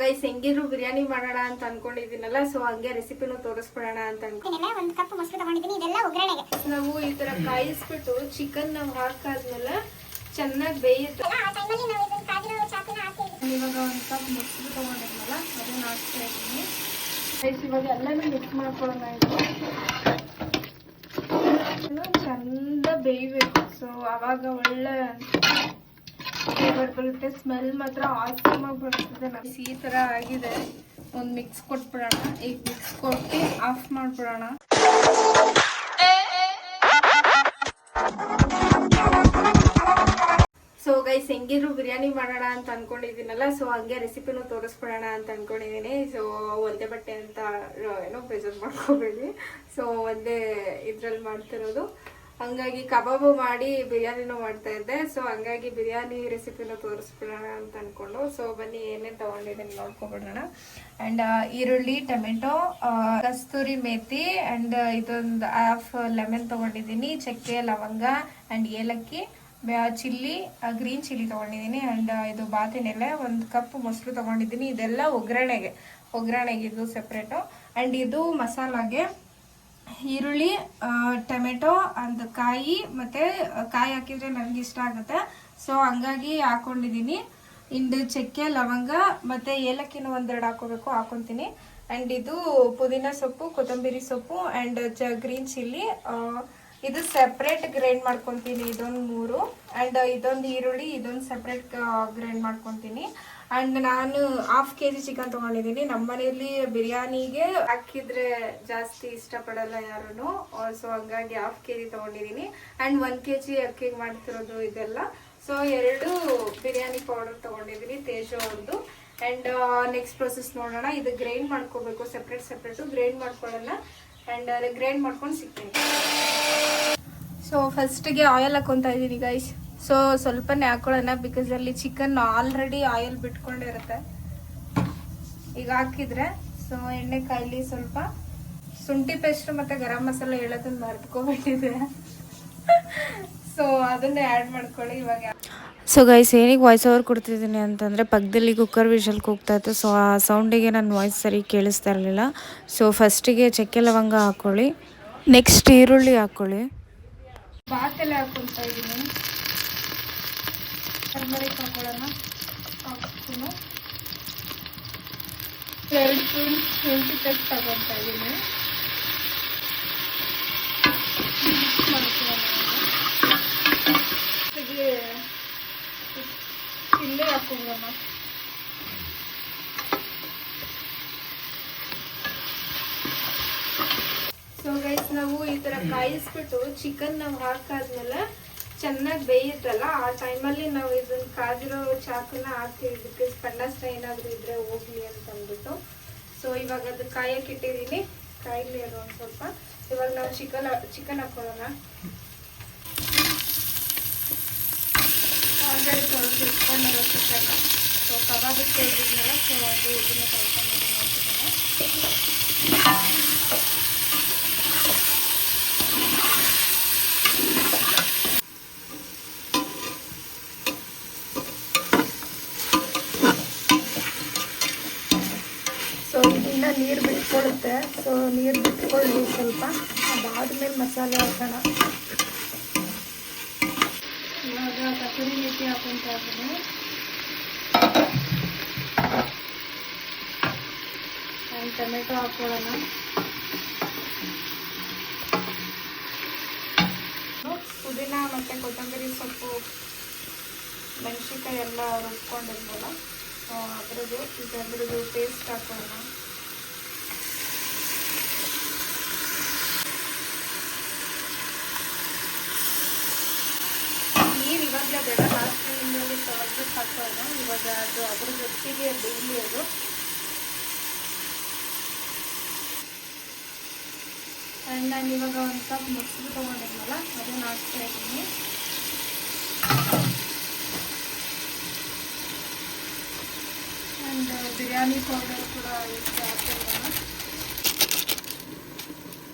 Guys ಹೆಂಗಿದ್ರು ಬಿರಿಯಾನಿ ಮಾಡೋಣ ಅಂತ ಅನ್ಕೊಂಡಿದ್ದೀನಲ್ಲ, ಸೊ ಹಂಗೆ ರೆಸಿಪಿನೂ ತೋರಿಸ್ಬಿಡೋಣ ಅಂತ ಅನ್ಕೊಂಡಿದ್ದೀನಿ. ಒಂದು ಕಪ್ ಮೊಸರು ತಗೊಂಡಿದ್ದೀನಿ, ಇದೆಲ್ಲ ಒಗ್ಗರಣೆಗೆ. ನಾವು ಈ ತರ ಕಾಯಿಸ್ಬಿಟ್ಟು ಚಿಕನ್ ನಾವು ಹಾಕಾದ್ಮೇಲೆ ಚೆನ್ನಾಗಿ ಬೇಯುತ್ತೆ. ಇವಾಗ ಒಂದು ಕಪ್ ಮೊಸರು ತಗೊಂಡಿದ್ನಲ್ಲ ಅದನ್ನ ಹಾಕ್ತಾ ಇದ್ದೀನಿ. ಗೈಸ್ ಇವಾಗ ಎಲ್ಲನೂ ಮಿಕ್ಸ್ ಮಾಡ್ಕೊಳ್ಳೋಣ. ಚಂದ ಬೇಯಬೇಕು, ಸೊ ಅವಾಗ ಒಳ್ಳೆ ಫ್ಲೇವರ್ ಬರುತ್ತೆ. ಸ್ಮೆಲ್ ಮಾತ್ರ ಆಸಮ್ ಆಗಿ ಬರ್ತದೆ. ಈ ತರ ಆಗಿದೆ. ಒಂದು ಮಿಕ್ಸ್ ಕೊಟ್ಬಿಡೋಣ. ಈಗ ಮಿಕ್ಸ್ ಕೊಟ್ಟು ಆಫ್ ಮಾಡ್ಬಿಡೋಣ. ಸೊ ಗೈಸ್ ಹೆಂಗಿದ್ರು ಬಿರಿಯಾನಿ ಮಾಡೋಣ ಅಂತ ಅನ್ಕೊಂಡಿದ್ದೀನಲ್ಲ, ಸೊ ಹಂಗೆ ರೆಸಿಪಿನೂ ತೋರಿಸ್ಬಿಡೋಣ ಅಂತ ಅನ್ಕೊಂಡಿದ್ದೀನಿ. ಸೊ ಒಂದೇ ಬಟ್ಟೆ ಅಂತ ಏನೋ ಬೇಜಾರು ಮಾಡ್ಕೋಬೇಡಿ. ಸೊ ಒಂದೇ ಇದ್ರಲ್ಲಿ ಮಾಡ್ತಿರೋದು, ಹಂಗಾಗಿ ಕಬಾಬು ಮಾಡಿ ಬಿರಿಯಾನಿನೂ ಮಾಡ್ತಾ ಇದ್ದೆ. ಸೊ ಹಂಗಾಗಿ ಬಿರಿಯಾನಿ ರೆಸಿಪಿನೂ ತೋರಿಸ್ಬಿಡೋಣ ಅಂತ ಅನ್ಕೊಂಡು, ಸೊ ಬನ್ನಿ ಏನೇನು ತಗೊಂಡಿದ್ದೀನಿ ನೋಡ್ಕೊಬಿಡೋಣ. ಆ್ಯಂಡ್ ಈರುಳ್ಳಿ, ಟೊಮೆಟೊ, ಕಸ್ತೂರಿ ಮೇಥಿ ಆ್ಯಂಡ್ ಇದೊಂದು ಹಾಫ್ ಲೆಮನ್ ತಗೊಂಡಿದ್ದೀನಿ, ಚಕ್ಕೆ, ಲವಂಗ ಆ್ಯಂಡ್ ಏಲಕ್ಕಿ, ಚಿಲ್ಲಿ, ಗ್ರೀನ್ ಚಿಲ್ಲಿ ತಗೊಂಡಿದ್ದೀನಿ. ಆ್ಯಂಡ್ ಇದು ಬಾತಿನ ಎಲೆ, ಒಂದು ಕಪ್ ಮೊಸರು ತಗೊಂಡಿದ್ದೀನಿ. ಇದೆಲ್ಲ ಒಗ್ಗರಣೆಗೆ ಇದು ಸೆಪ್ರೇಟು. ಆ್ಯಂಡ್ ಇದು ಮಸಾಲಾಗೆ ಈರುಳ್ಳಿ, ಟೊಮೆಟೊ, ಒಂದು ಕಾಯಿ, ಮತ್ತು ಕಾಯಿ ಹಾಕಿದ್ರೆ ನನಗೆ ಇಷ್ಟ ಆಗುತ್ತೆ, ಸೊ ಹಂಗಾಗಿ ಹಾಕೊಂಡಿದ್ದೀನಿ. ಇಂದು ಚಕ್ಕೆ, ಲವಂಗ ಮತ್ತು ಏಲಕ್ಕಿನೂ ಒಂದೆರಡು ಹಾಕೊತೀನಿ. ಆ್ಯಂಡ್ ಇದು ಪುದೀನ ಸೊಪ್ಪು, ಕೊತ್ತಂಬರಿ ಸೊಪ್ಪು ಆ್ಯಂಡ್ ಗ್ರೀನ್ ಚಿಲ್ಲಿ. ಇದು ಸೆಪ್ರೇಟ್ ಗ್ರೈಂಡ್ ಮಾಡ್ಕೊತೀನಿ, ಇದೊಂದು 3. ಆ್ಯಂಡ್ ಇದೊಂದು ಈರುಳ್ಳಿ, ಇದೊಂದು ಸೆಪ್ರೇಟ್ ಗ್ರೈಂಡ್ ಮಾಡ್ಕೊತೀನಿ. ಆ್ಯಂಡ್ ನಾನು ಹಾಫ್ kg ಚಿಕನ್ ತೊಗೊಂಡಿದ್ದೀನಿ. ನಮ್ಮ ಮನೆಯಲ್ಲಿ ಬಿರಿಯಾನಿಗೆ ಹಾಕಿದ್ರೆ ಜಾಸ್ತಿ ಇಷ್ಟಪಡಲ್ಲ ಯಾರೂ, ಸೊ ಹಂಗಾಗಿ ಹಾಫ್ kg ತೊಗೊಂಡಿದ್ದೀನಿ. ಆ್ಯಂಡ್ 1 kg ಅಕ್ಕಿಗೆ ಮಾಡ್ತಿರೋದು ಇದೆಲ್ಲ. ಸೊ 2 ಬಿರಿಯಾನಿ ಪೌಡರ್ ತೊಗೊಂಡಿದ್ದೀನಿ, ತೇಜೋ ಒಂದು. ಆ್ಯಂಡ್ ನೆಕ್ಸ್ಟ್ ಪ್ರೊಸೆಸ್ ನೋಡೋಣ. ಇದು ಗ್ರೈಂಡ್ ಮಾಡ್ಕೋಬೇಕು, ಸೆಪ್ರೇಟು ಗ್ರೈಂಡ್ ಮಾಡ್ಕೊಳ್ಳೋಣ. ಆ್ಯಂಡ್ ಗ್ರೈಂಡ್ ಮಾಡ್ಕೊಂಡು ಸಿಗ್ತೀನಿ. ಸೊ ಫಸ್ಟಿಗೆ ಆಯಿಲ್ ಹಾಕೊತಾ ಇದ್ದೀನಿ ಗೈಸ್. ಸೊ ಸ್ವಲ್ಪನೇ ಹಾಕೊಳ್ಳೋಣ, ಬಿಕಾಸ್ ಅಲ್ಲಿ ಚಿಕನ್ ಆಲ್ರೆಡಿ ಆಯಿಲ್ ಬಿಟ್ಕೊಂಡಿರುತ್ತೆ. ಈಗ ಹಾಕಿದ್ರೆ ಸೊ ಎಣ್ಣೆ ಕಾಯಿಲಿ. ಸ್ವಲ್ಪ ಶುಂಠಿ ಪೇಸ್ಟ್ ಮತ್ತು ಗರಂ ಮಸಾಲೆ ಹೇಳೋದನ್ನ ಮರ್ತ್ಕೊಬಿಟ್ಟಿದೆ, ಸೊ ಅದನ್ನೇ ಆ್ಯಡ್ ಮಾಡ್ಕೊಳ್ಳಿ ಇವಾಗ. ಸೊ ಗೈಸ್ ಏನಿಗೆ ವಾಯ್ಸ್ ಓವರ್ ಕೊಡ್ತಿದ್ದೀನಿ ಅಂತಂದರೆ ಪಕ್ಕದಲ್ಲಿ ಕುಕ್ಕರ್ ವಿಷಲ್ ಕೂಗ್ತಾ ಇತ್ತು, ಸೊ ಆ ಸೌಂಡಿಗೆ ನನ್ನ ವಾಯ್ಸ್ ಸರಿ ಕೇಳಿಸ್ತಾ ಇರಲಿಲ್ಲ. ಸೊ ಫಸ್ಟಿಗೆ ಚಕ್ಕೆ ಲವಂಗ ಹಾಕ್ಕೊಳ್ಳಿ, ನೆಕ್ಸ್ಟ್ ಈರುಳ್ಳಿ ಹಾಕ್ಕೊಳ್ಳಿ, ಬಾತೆಲೆ ಹಾಕ್ಕೊಳ್ತಾ ಇದ್ದೀನಿ. ಟರ್ಮರಿಕ್ ಹಾಕೊಳ್ಳೋಣ, 1 ಸ್ಪೂನು. 2 ಸ್ಪೂನ್ ಶುಂಠಿ ಪೇಸ್ಟ್ ತಗೊಳ್ತಾ ಇದ್ದೀನಿ. ಚಿಲ್ಲಿ ಹಾಕೊಳ್ಳೋಣ. ಸೊ ಗೈಸ್ ನಾವು ಈ ತರ ಕಾಯಿಸ್ಬಿಟ್ಟು ಚಿಕನ್ ನಾವು ಹಾಕಾದ್ಮೇಲೆ ಚೆನ್ನಾಗಿ ಬೇಯುತ್ತಲ್ಲ, ಆ ಟೈಮಲ್ಲಿ ನಾವು ಇದನ್ನ ಕಾದಿರೋ ಚಾಕುನ ಹಾಕ್ತೀವಿ, ಬಿಕಾಸ್ ಪಂಡಾಸ್ ಏನಾದರೂ ಇದ್ರೆ ಹೋಗ್ಲಿ ಅಂತ ಅಂದ್ಬಿಟ್ಟು. ಸೊ ಇವಾಗ ಅದು ಕಾಯಕ್ಕೆ ಇಟ್ಟಿದ್ದೀನಿ, ಕಾಯಿಲಿ ಅದು ಒಂದು ಸ್ವಲ್ಪ. ಇವಾಗ ನಾವು ಚಿಕನ್ ಹಾಕೊಳ್ಳೋಣ. ಆಲ್ರೆಡಿ ತೊಳೆದು ಇಟ್ಕೊಂಡಿರೋ ಚಿಕನ್, ಸೊ ಕಬಾಬಿಗೆ ತೆಗೆದಿದ್ನಲ್ಲ, ಸೊ ಅದು ಇದನ್ನ ತೊಳ್ಕೊಂಡು ನೋಡ್ತಿದ್ದೇನೆ. ಸೊ ಇದನ್ನ ನೀರು ಬಿಟ್ಕೊಳ್ಳುತ್ತೆ, ಸೊ ನೀರು ಬಿಟ್ಕೊಳ್ಳಿ ಸ್ವಲ್ಪ. ಅದಾದ್ಮೇಲೆ ಮಸಾಲೆ ಹಾಕೋಣ. ಇವಾಗ ಕಸೂರಿ ಮೇಥಿ ಹಾಕೊಂತ ಇದ್ದೀನಿ. ಟೊಮೆಟೊ ಹಾಕೊಳ್ಳೋಣ. ಪುದೀನ ಮತ್ತು ಕೊತ್ತಂಬರಿ ಸೊಪ್ಪು, ಮೆಣಸಿನ್ಕಾಯಿ ಎಲ್ಲ ರುಬ್ಕೊಂಡಿದ್ವಲ್ಲ, ಅದ್ರದ್ದು ಪೇಸ್ಟ್ ಹಾಕೋಣ. ನೀರು ಇವಾಗಲೇ ಬೇಡ, ಲಾಸ್ಟ್ ಟೈಮಲ್ಲಿ ತೊಳೆದು ಹಾಕೋಣ. ಇವಾಗ ಅದು ಅದ್ರ ಜೊತೆಗೆ ಡೈಲಿ ಅದು. ಆ್ಯಂಡ್ ನಾನು ಇವಾಗ 1 ಕಪ್ ಮೊಸರು ತೊಗೊಂಡಿದ್ನಲ್ಲ ಅದನ್ನು ಹಾಕ್ತಾ ಇದ್ದೀನಿ. ಆ್ಯಂಡ್ ಬಿರಿಯಾನಿ ಪೌಡರ್ ಕೂಡ ಇದಕ್ಕೆ ಹಾಕ್ತಿರೋಣ.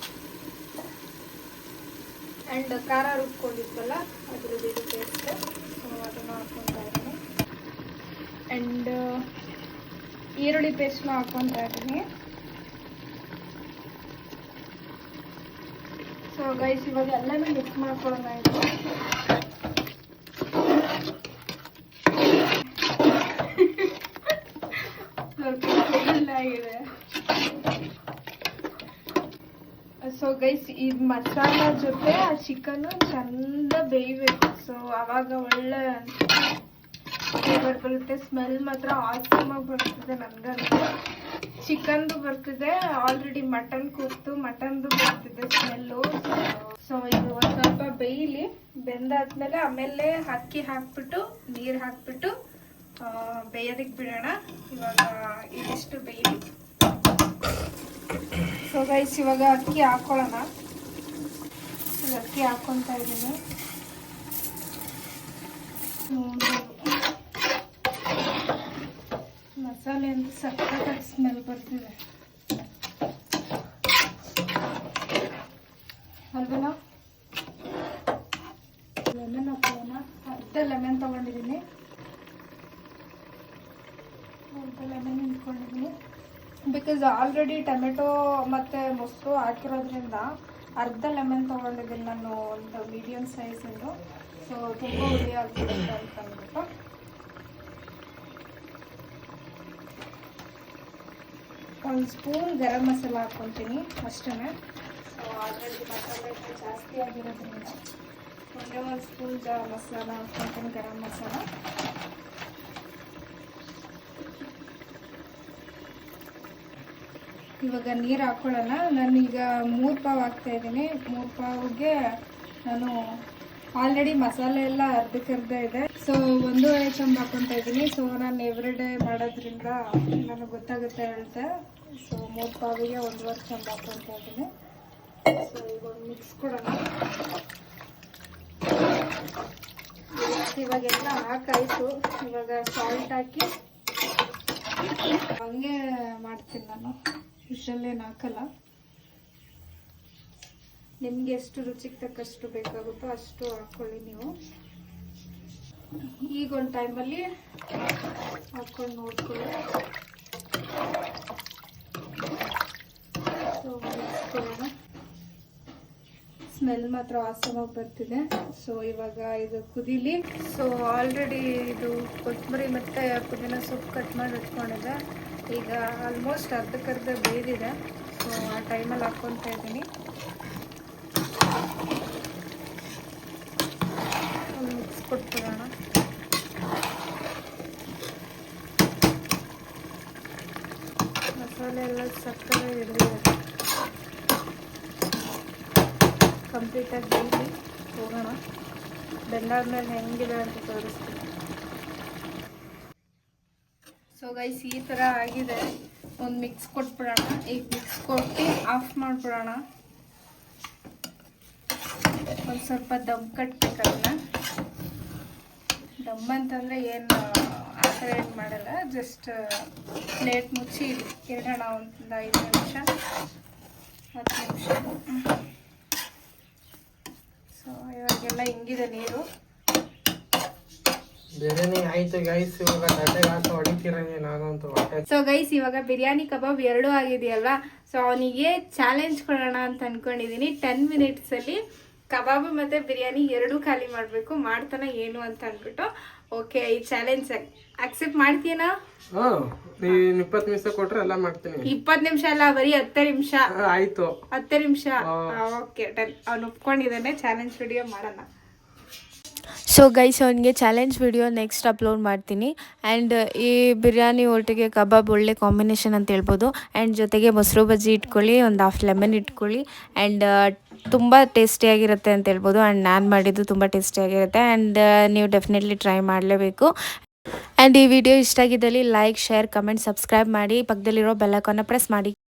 ಆ್ಯಂಡ್ ಖಾರ ರುಬ್ಕೊಂಡಿದ್ವಲ್ಲ ಅದ್ರದ್ದು ಇದು ಪೇಸ್ಟ್, ಸೊ ಅದನ್ನು ಹಾಕ್ಕೊತಾ ಇದ್ದೀನಿ. ಆ್ಯಂಡ್ 1 ಕಪ್ ಮೊಸರು ತೊಗೊಂಡಿದ್ನಲ್ಲ ಅದನ್ನು ಹಾಕ್ತಾ ಇದ್ದೀನಿ. ಆ್ಯಂಡ್ ಇದು ಬಿರಿಯಾನಿ ಪೌಡರ್ ಕೂಡ ಇದಕ್ಕೆ ಹಾಕ್ತಿರೋಣ. ಆ್ಯಂಡ್ ಖಾರ ರುಬ್ಕೊಂಡಿದ್ವಲ್ಲ ಅದ್ರದ್ದು ಇದು ಪೇಸ್ಟ್, ಸೊ ಅದನ್ನು ಹಾಕ್ಕೊತಾ ಇದ್ದೀನಿ. ಆ್ಯಂಡ್ ಇದು ಬಿರಿಯಾನಿ ಪೌಡರ್ ಕೂಡ ಇದಕ್ಕೆ ಹಾಕ್ತಿರೋಣ. ಈರುಳ್ಳಿ ಪೇಸ್ಟ್ನ ಹಾಕ್ಕೊತಾ ಇದ್ದೀನಿ. ಸೊ ಗೈಸ್ ಇವಾಗ ಎಲ್ಲನೂ ಮಿಕ್ಸ್ ಮಾಡ್ಕೊಳ್ಳೋಣ. ಆಗಿದೆ. ಸೊ ಗೈಸ್ ಈ ಮಸಾಲ ಜೊತೆ ಆ ಚಿಕನ್ ಚಂದ ಬೇಯಬೇಕು. ಸೊ ಅವಾಗ ಒಳ್ಳೆ ಫ್ಲೇವರ್ ಬರುತ್ತೆ. ಸ್ಮೆಲ್ ಮಾತ್ರ ಆಸಮಾಗಿ ಬರ್ತಿದೆ. ನನಗಂತೂ ಚಿಕನ್ದು ಬರ್ತಿದೆ, ಆಲ್ರೆಡಿ ಮಟನ್ ಕೂಗ್ತು, ಮಟನ್ದು ಬರ್ತಿದೆ ಸ್ಮೆಲ್ಲು. ಸೊ ಇದು ಒಂದು ಸ್ವಲ್ಪ ಬೇಯಲಿ. ಬೆಂದಾದ್ಮೇಲೆ ಆಮೇಲೆ ಅಕ್ಕಿ ಹಾಕ್ಬಿಟ್ಟು ನೀರು ಹಾಕ್ಬಿಟ್ಟು ಬೇಯೋದಕ್ಕೆ ಬಿಡೋಣ. ಇವಾಗ ಇದಿಷ್ಟು ಬೇಯಲಿ. ಸೊ ಗೈಸ್ ಇವಾಗ ಅಕ್ಕಿ ಹಾಕೊಳ್ಳೋಣ. ಅಕ್ಕಿ ಹಾಕ್ಕೊತಾ ಇದ್ದೀನಿ. ಮಸಾಲೆ ಅಂತ ಸಖತ್ತಾಗಿ ಸ್ಮೆಲ್ ಬರ್ತಿದೆ ಅಲ್ವಲ್ಲ. ಲೆಮನ್ ಹಾಕೋಣ. ಅರ್ಧ ಲೆಮನ್ ತೊಗೊಂಡಿದ್ದೀನಿ. ಲೆಮನ್ ನಿಂತ್ಕೊಂಡಿದ್ದೀನಿ. ಬಿಕಾಸ್ ಆಲ್ರೆಡಿ ಟೊಮೆಟೊ ಮತ್ತು ಮೊಸರು ಹಾಕಿರೋದ್ರಿಂದ ಅರ್ಧ ಲೆಮನ್ ತೊಗೊಂಡಿದ್ದೀನಿ ನಾನು, ಒಂದು ಮೀಡಿಯಮ್ ಸೈಜಿಂದು. ಸೊ ತುಂಬ ಹುಳಿ ಆಗ್ಬಿಡುತ್ತೆ ಅಂತ ಅಂದ್ಬಿಟ್ಟು ಒಂದು ಸ್ಪೂನ್ ಗರಂ ಮಸಾಲ ಹಾಕ್ಕೊತೀನಿ ಅಷ್ಟೇ. ಸೊ ಆಲ್ರೆಡಿ ಮಸಾಲೆ ಜಾಸ್ತಿ ಆಗಿರೋದ್ರಿಂದ ಒಂದೇ ಒಂದು ಸ್ಪೂನ್ ಮಸಾಲ ಹಾಕ್ಕೊತೀನಿ, ಗರಂ ಮಸಾಲ. ಇವಾಗ ನೀರು ಹಾಕ್ಕೊಳ್ಳೋಣ. ನಾನೀಗ 3 ಪಾವ್ ಹಾಕ್ತಾಯಿದ್ದೀನಿ. 3 ಪಾವ್ಗೆ ನಾನು ಆಲ್ರೆಡಿ ಮಸಾಲೆ ಎಲ್ಲ ಅರ್ಧಕ್ಕರ್ಧ ಇದೆ. ಸೊ 1.5 ಚಮಚ ಹಾಕ್ಕೊತಾ ಇದ್ದೀನಿ. ಸೊ ನಾನು ಎವ್ರಿಡೇ ಮಾಡೋದ್ರಿಂದ ನನಗೆ ಗೊತ್ತಾಗುತ್ತೆ ಹೇಳ್ತೆ. ಸೊ 3 ಪಾವಿಗೆ 1.5 ಚಮಚ ಹಾಕ್ಕೊತಾ ಇದ್ದೀನಿ. ಸೊ ಈಗ ಒಂದು ಮಿಕ್ಸ್ ಕೊಡೋಣ. ಇವಾಗೆಲ್ಲ ಹಾಕಾಯಿತು. ಇವಾಗ ಸಾಲ್ಟ್ ಹಾಕಿ ಹಂಗೆ ಮಾಡ್ತೀನಿ ನಾನು, ಇಷ್ಟಲ್ಲೇನು ಹಾಕಲ್ಲ. ನಿಮಗೆ ಎಷ್ಟು ರುಚಿಗೆ ತಕ್ಕಷ್ಟು ಬೇಕಾಗುತ್ತೋ ಅಷ್ಟು ಹಾಕ್ಕೊಳ್ಳಿ ನೀವು. ಈಗ ಒಂದು ಟೈಮಲ್ಲಿ ಹಾಕ್ಕೊಂಡು ನೋಡ್ಕೊಳ್ಳಿ. ಸೊ ಹಾಕ್ಕೊಳ್ಳೋಣ. ಸ್ಮೆಲ್ ಮಾತ್ರ ಆಸಮಾಗಿ ಬರ್ತಿದೆ. ಸೊ ಇವಾಗ ಇದು ಕುದೀಲಿ. ಸೊ ಆಲ್ರೆಡಿ ಇದು ಕೊತ್ತಂಬರಿ ಮತ್ತು ಪುದೀನ ಸೊಪ್ಪು ಕಟ್ ಮಾಡಿ ಇಟ್ಕೊಂಡಿದ್ದೆ. ಈಗ ಆಲ್ಮೋಸ್ಟ್ ಅರ್ಧಕ್ಕರ್ಧ ಬೇಯ್ದಿದೆ. ಸೊ ಆ ಟೈಮಲ್ಲಿ ಹಾಕ್ಕೊತಾ ಇದ್ದೀನಿ. ಮಿಕ್ಸ್ ಕೊಟ್ಬಿಡೋಣ. ಮಸಾಲೆ ಎಲ್ಲ ಸಕ್ಕರೆ ಹಿಡಿದಿದೆ. ಕಂಪ್ಲೀಟಾಗಿ ಬೇಯಿಸಿ ಹೋಗೋಣ. ಬೆಂದಾದ್ಮೇಲೆ ಹೆಂಗಿದೆ ಅಂತ ತೋರಿಸ್ತೀನಿ. ಸೊ ಗೈಸ್ ಈ ಥರ ಆಗಿದೆ. ಒಂದು ಮಿಕ್ಸ್ ಕೊಟ್ಬಿಡೋಣ. ಈಗ ಮಿಕ್ಸ್ ಕೊಟ್ಟು ಆಫ್ ಮಾಡಿಬಿಡೋಣ. ಒಂದು ಸ್ವಲ್ಪ ದಮ್ ಕಟ್ಬೇಕಲ್ಲ. ದಮ್ ಅಂತಂದರೆ ಏನು ಆ ಥರ ಏನು ಮಾಡಲ್ಲ. ಜಸ್ಟ್ ಪ್ಲೇಟ್ ಮುಚ್ಚಿ ಇಡೋಣ ಒಂದು 5 ನಿಮಿಷ 10 ನಿಮಿಷ. ಸೊ ಇವಾಗೆಲ್ಲ ಹಿಂಗಿದೆ ನೀರು. ಸೊ ಗೈಸ್ ಇವಾಗ ಬಿರಿಯಾನಿ ಕಬಾಬ್ 2 ಆಗಿದೆಯಲ್ವಾ. ಸೊ ಅವನಿಗೆ ಚಾಲೆಂಜ್ ಕೊಡೋಣ ಅಂತ ಅನ್ಕೊಂಡಿದೀನಿ. 10 ಮಿನಿಟ್ಸಲ್ಲಿ ಕಬಾಬು ಮತ್ತು ಬಿರಿಯಾನಿ 2 ಖಾಲಿ ಮಾಡಬೇಕು. ಮಾಡ್ತಾನೆ ಏನು ಅಂತ ಅಂದ್ಬಿಟ್ಟು. ಓಕೆ, ಈ ಚಾಲೆಂಜ್ ಅಕ್ಸೆಪ್ಟ್ ಮಾಡ್ತೀನಾ? 20 ನಿಮಿಷ ಕೊಟ್ರೆ ಎಲ್ಲ ಮಾಡ್ತೀನಿ. 20 ನಿಮಿಷ ಅಲ್ಲ, ಬರೀ 10 ನಿಮಿಷ ಆಯ್ತು. 10 ನಿಮಿಷ. Okay done. ಅವ್ನು ಒಪ್ಕೊಂಡಿದ್ದಾನೆ. ಚಾಲೆಂಜ್ ವಿಡಿಯೋ ಮಾಡೋಣ. ಸೊ ಗೈಸ್ ಅವನಿಗೆ ಚಾಲೆಂಜ್ ವಿಡಿಯೋ ನೆಕ್ಸ್ಟ್ ಅಪ್ಲೋಡ್ ಮಾಡ್ತೀನಿ. ಆ್ಯಂಡ್ ಈ ಬಿರಿಯಾನಿ ಒಟ್ಟಿಗೆ ಕಬಾಬ್ ಒಳ್ಳೆ ಕಾಂಬಿನೇಷನ್ ಅಂತ ಹೇಳ್ಬೋದು. ಆ್ಯಂಡ್ ಜೊತೆಗೆ ಮೊಸರು ಬಜ್ಜಿ ಇಟ್ಕೊಳ್ಳಿ, ಒಂದು ಹಾಫ್ ಲೆಮನ್ ಇಟ್ಕೊಳ್ಳಿ. ಆ್ಯಂಡ್ ತುಂಬ ಟೇಸ್ಟಿಯಾಗಿರುತ್ತೆ ಅಂತ ಹೇಳ್ಬೋದು. ಆ್ಯಂಡ್ ನಾನು ಮಾಡಿದ್ದು ತುಂಬ ಟೇಸ್ಟಿಯಾಗಿರುತ್ತೆ. ಆ್ಯಂಡ್ ನೀವು ಡೆಫಿನೆಟ್ಲಿ ಟ್ರೈ ಮಾಡಲೇಬೇಕು. ಆ್ಯಂಡ್ ಈ ವಿಡಿಯೋ ಇಷ್ಟ ಆಗಿದ್ದಲ್ಲಿ ಲೈಕ್, ಶೇರ್, ಕಮೆಂಟ್, ಸಬ್ಸ್ಕ್ರೈಬ್ ಮಾಡಿ. ಪಕ್ಕದಲ್ಲಿರೋ ಬೆಲ್ ಐಕಾನ್ನ ಪ್ರೆಸ್ ಮಾಡಿ.